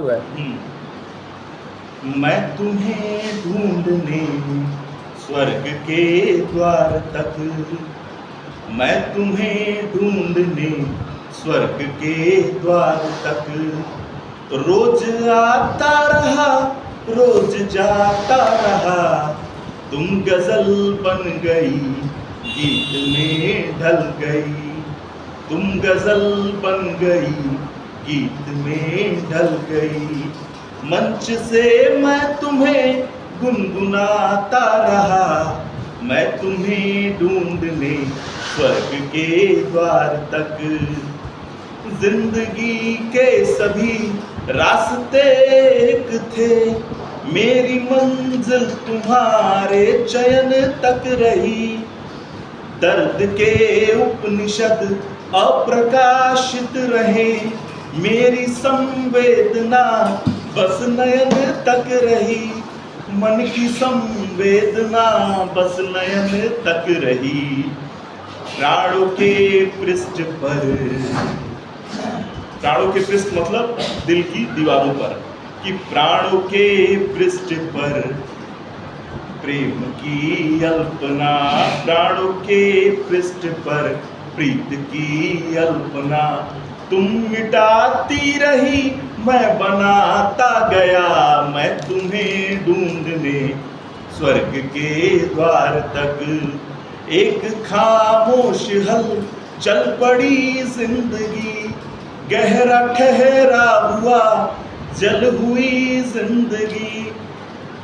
हुआ है। मैं तुम्हें ढूंढने स्वर्ग के द्वार तक, मैं तुम्हें ढूंढने स्वर्ग के द्वार तक, रोज आता रहा रोज जाता रहा, तुम गजल बन गई गीत में ढल गई, तुम गजल बन गई गीत में ढल गई। मंच से मैं तुम्हें गुनगुनाता रहा, मैं तुम्हें ढूंढने स्वर्ग के द्वार तक। जिंदगी के सभी रास्ते एक थे, मेरी मंजिल तुम्हारे चयन तक रही। दर्द के उपनिषद अप्रकाशित रहे, मेरी संवेदना बस नयन तक रही। मन की संवेदना बस नयन तक रही। प्राणों के पृष्ठ पर, प्राणों के पृष्ठ मतलब दिल की दीवारों पर, कि प्राणों के पृष्ठ पर प्रेम की अल्पना, प्राणों के पृष्ठ पर प्रीत की अल्पना। तुम मिटाती रही मैं बनाता गया, मैं तुम्हें ढूंढने स्वर्ग के द्वार तक। एक खामोश हल चल पड़ी जिंदगी, गहरा ठहरा हुआ जल हुई जिंदगी।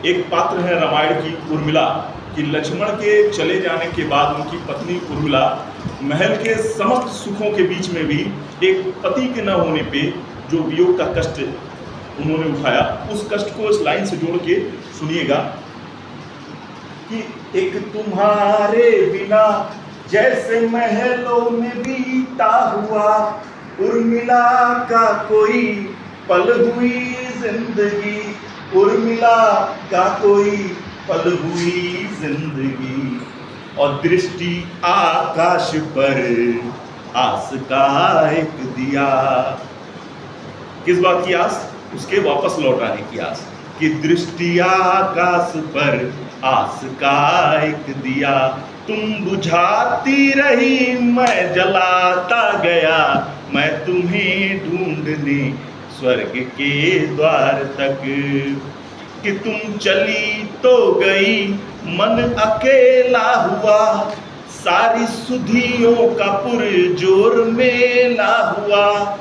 एक पात्र है रामायण की उर्मिला, कि लक्ष्मण के चले जाने के बाद उनकी पत्नी उर्मिला महल के समस्त सुखों के बीच में भी एक पति के न होने पे जो वियोग का कष्ट उन्होंने उठाया, उस कष्ट को इस लाइन से जोड़ के सुनिएगा कि एक तुम्हारे बिना जैसे महलों में बीता हुआ, उर्मिला का कोई पल हुई जिंदगी, उर्मिला का कोई पल हुई जिंदगी। और दृष्टि आकाश पर आस का एक दिया, किस बात की आस? उसके वापस लौट आने की आस। कि दृष्टि आकाश पर आस का एक दिया, तुम बुझाती रही मैं जलाता गया, मैं तुम्हें ढूंढने स्वर्ग के द्वार तक। कि तुम चली तो गई मन अकेला हुआ, सारी सुधियों का पुरजोर मेला हुआ।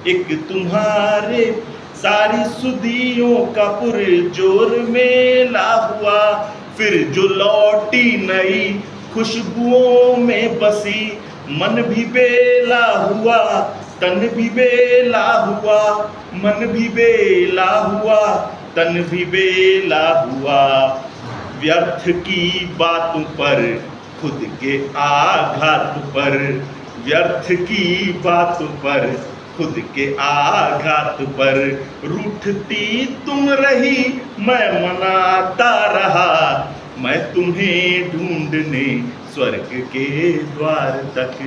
एक तुम्हारे सारी सुधियों का पुरजोर मेला हुआ, फिर जो लौटी नई खुशबुओं में बसी, मन भी बेला हुआ तन भी बेला हुआ, मन भी बेला हुआ तन भी बेला हुआ। व्यर्थ की बातों पर खुद के आघात पर, व्यर्थ की बातों पर खुद के आघात पर, रूठती तुम रही मैं मनाता रहा, मैं तुम्हें ढूंढने स्वर्ग के द्वार तक।